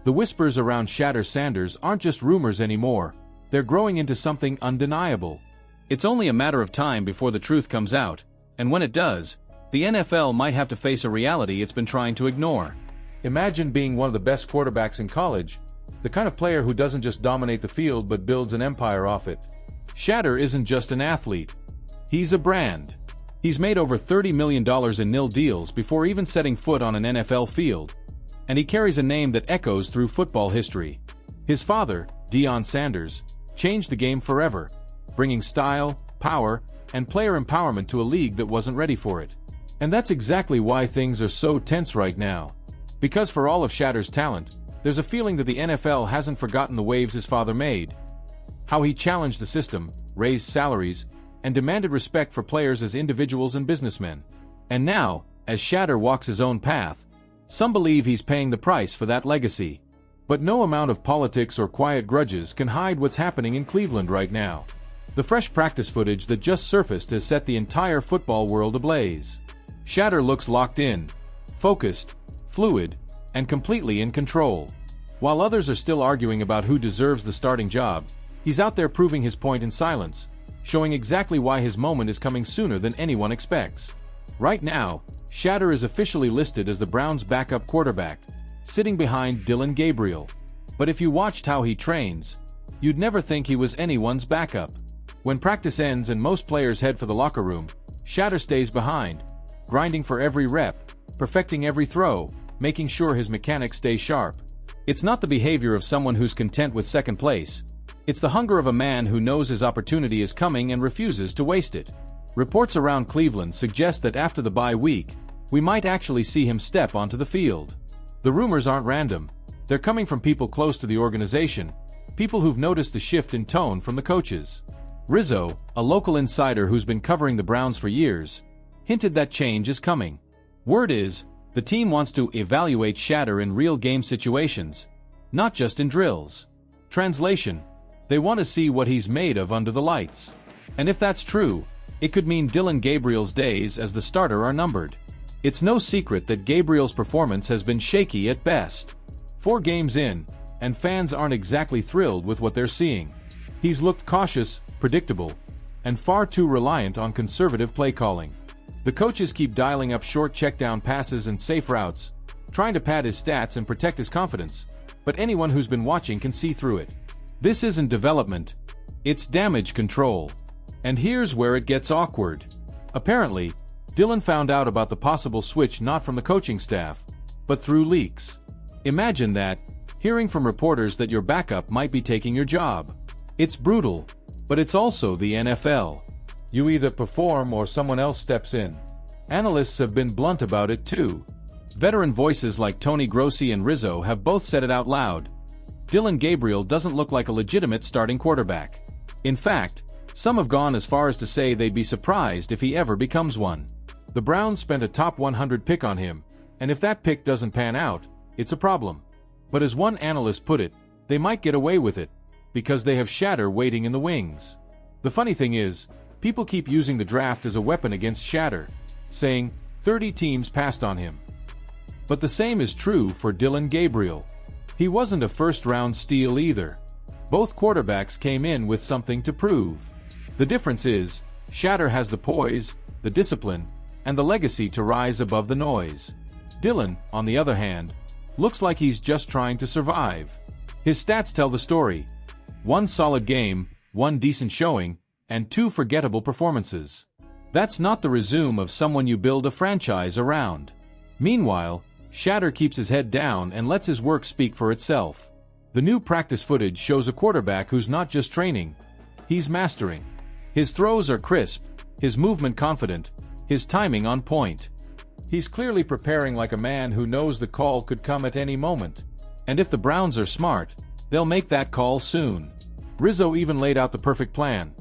The whispers around Shadur Sanders aren't just rumors anymore, they're growing into something undeniable. It's only a matter of time before the truth comes out, and when it does, the NFL might have to face a reality it's been trying to ignore. Imagine being one of the best quarterbacks in college, the kind of player who doesn't just dominate the field but builds an empire off it. Shadur isn't just an athlete. He's a brand. He's made over $30 million in nil deals before even setting foot on an NFL field. And he carries a name that echoes through football history. His father, Deion Sanders, changed the game forever, bringing style, power, and player empowerment to a league that wasn't ready for it. And that's exactly why things are so tense right now. Because for all of Shadur's talent, there's a feeling that the NFL hasn't forgotten the waves his father made. How he challenged the system, raised salaries, and demanded respect for players as individuals and businessmen. And now, as Shadur walks his own path, some believe he's paying the price for that legacy. But no amount of politics or quiet grudges can hide what's happening in Cleveland right now. The fresh practice footage that just surfaced has set the entire football world ablaze. Shadur looks locked in, focused, fluid, and completely in control. While others are still arguing about who deserves the starting job, he's out there proving his point in silence, showing exactly why his moment is coming sooner than anyone expects. Right now, Shadur is officially listed as the Browns' backup quarterback, sitting behind Dillon Gabriel. But if you watched how he trains, you'd never think he was anyone's backup. When practice ends and most players head for the locker room, Shadur stays behind, grinding for every rep, perfecting every throw, making sure his mechanics stay sharp. It's not the behavior of someone who's content with second place. It's the hunger of a man who knows his opportunity is coming and refuses to waste it. Reports around Cleveland suggest that after the bye week, we might actually see him step onto the field. The rumors aren't random. They're coming from people close to the organization, people who've noticed the shift in tone from the coaches. Rizzo, a local insider who's been covering the Browns for years, hinted that change is coming. Word is, the team wants to evaluate Shadur in real game situations, not just in drills. Translation: they want to see what he's made of under the lights. And if that's true, it could mean Dillon Gabriel's days as the starter are numbered. It's no secret that Gabriel's performance has been shaky at best. 4 games in, and fans aren't exactly thrilled with what they're seeing. He's looked cautious, predictable, and far too reliant on conservative play calling. The coaches keep dialing up short checkdown passes and safe routes, trying to pad his stats and protect his confidence, but anyone who's been watching can see through it. This isn't development, it's damage control. And here's where it gets awkward. Apparently, Dillon found out about the possible switch not from the coaching staff, but through leaks. Imagine that, hearing from reporters that your backup might be taking your job. It's brutal, but it's also the NFL. You either perform or someone else steps in. Analysts have been blunt about it too. Veteran voices like Tony Grossi and Rizzo have both said it out loud. Dillon Gabriel doesn't look like a legitimate starting quarterback. In fact, some have gone as far as to say they'd be surprised if he ever becomes one. The Browns spent a top 100 pick on him, and if that pick doesn't pan out, it's a problem. But as one analyst put it, they might get away with it, because they have Shadur waiting in the wings. The funny thing is, people keep using the draft as a weapon against Shadur, saying 30 teams passed on him. But the same is true for Dillon Gabriel. He wasn't a first-round steal either. Both quarterbacks came in with something to prove. The difference is, Shadur has the poise, the discipline, and the legacy to rise above the noise. Dillon, on the other hand, looks like he's just trying to survive. His stats tell the story. 1 solid game, 1 decent showing, and 2 forgettable performances. That's not the resume of someone you build a franchise around. Meanwhile, Shadur keeps his head down and lets his work speak for itself. The new practice footage shows a quarterback who's not just training, he's mastering. His throws are crisp, his movement confident, his timing on point. He's clearly preparing like a man who knows the call could come at any moment. And if the Browns are smart, they'll make that call soon. Rizzo even laid out the perfect plan.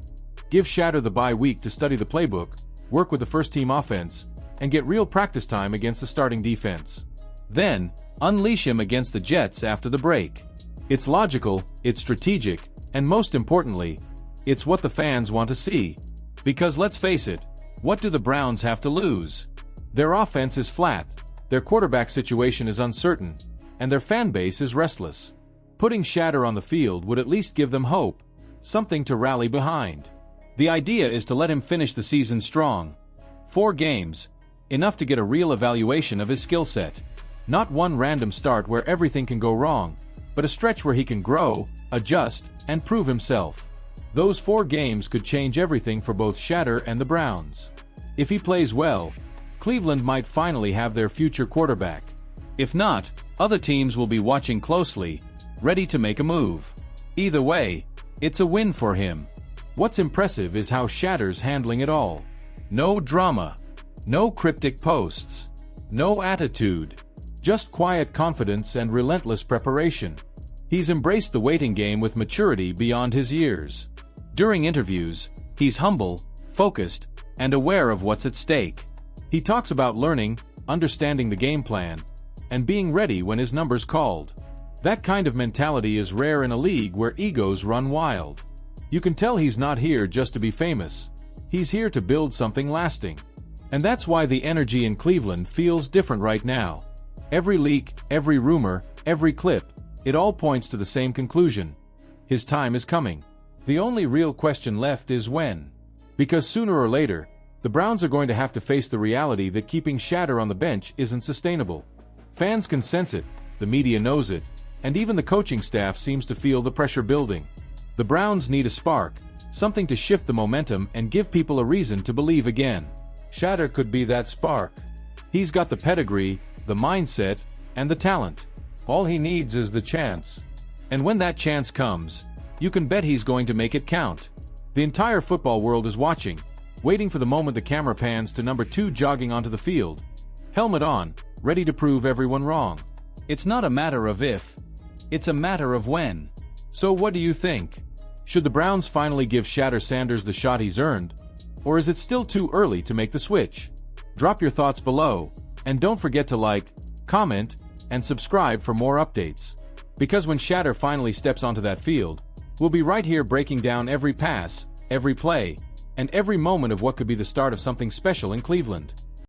Give Shadur the bye week to study the playbook, work with the first-team offense, and get real practice time against the starting defense. Then, unleash him against the Jets after the break. It's logical, it's strategic, and most importantly, it's what the fans want to see. Because let's face it, what do the Browns have to lose? Their offense is flat, their quarterback situation is uncertain, and their fan base is restless. Putting Shedeur on the field would at least give them hope, something to rally behind. The idea is to let him finish the season strong. 4 games, enough to get a real evaluation of his skill set. Not one random start where everything can go wrong, but a stretch where he can grow, adjust, and prove himself. Those 4 games could change everything for both Shedeur and the Browns. If he plays well, Cleveland might finally have their future quarterback. If not, other teams will be watching closely, ready to make a move. Either way, it's a win for him. What's impressive is how Shedeur's handling it all. No drama, no cryptic posts, no attitude, just quiet confidence and relentless preparation. He's embraced the waiting game with maturity beyond his years. During interviews, he's humble, focused, and aware of what's at stake. He talks about learning, understanding the game plan, and being ready when his number's called. That kind of mentality is rare in a league where egos run wild. You can tell he's not here just to be famous. He's here to build something lasting. And that's why the energy in Cleveland feels different right now. Every leak, every rumor, every clip, it all points to the same conclusion. His time is coming. The only real question left is when. Because sooner or later, the Browns are going to have to face the reality that keeping Shedeur on the bench isn't sustainable. Fans can sense it, the media knows it, and even the coaching staff seems to feel the pressure building. The Browns need a spark, something to shift the momentum and give people a reason to believe again. Shedeur could be that spark. He's got the pedigree, the mindset, and the talent. All he needs is the chance. And when that chance comes, you can bet he's going to make it count. The entire football world is watching, waiting for the moment the camera pans to number 2 jogging onto the field. Helmet on, ready to prove everyone wrong. It's not a matter of if, it's a matter of when. So what do you think? Should the Browns finally give Shadur Sanders the shot he's earned? Or is it still too early to make the switch? Drop your thoughts below, and don't forget to like, comment, and subscribe for more updates. Because when Shedeur finally steps onto that field, we'll be right here breaking down every pass, every play, and every moment of what could be the start of something special in Cleveland.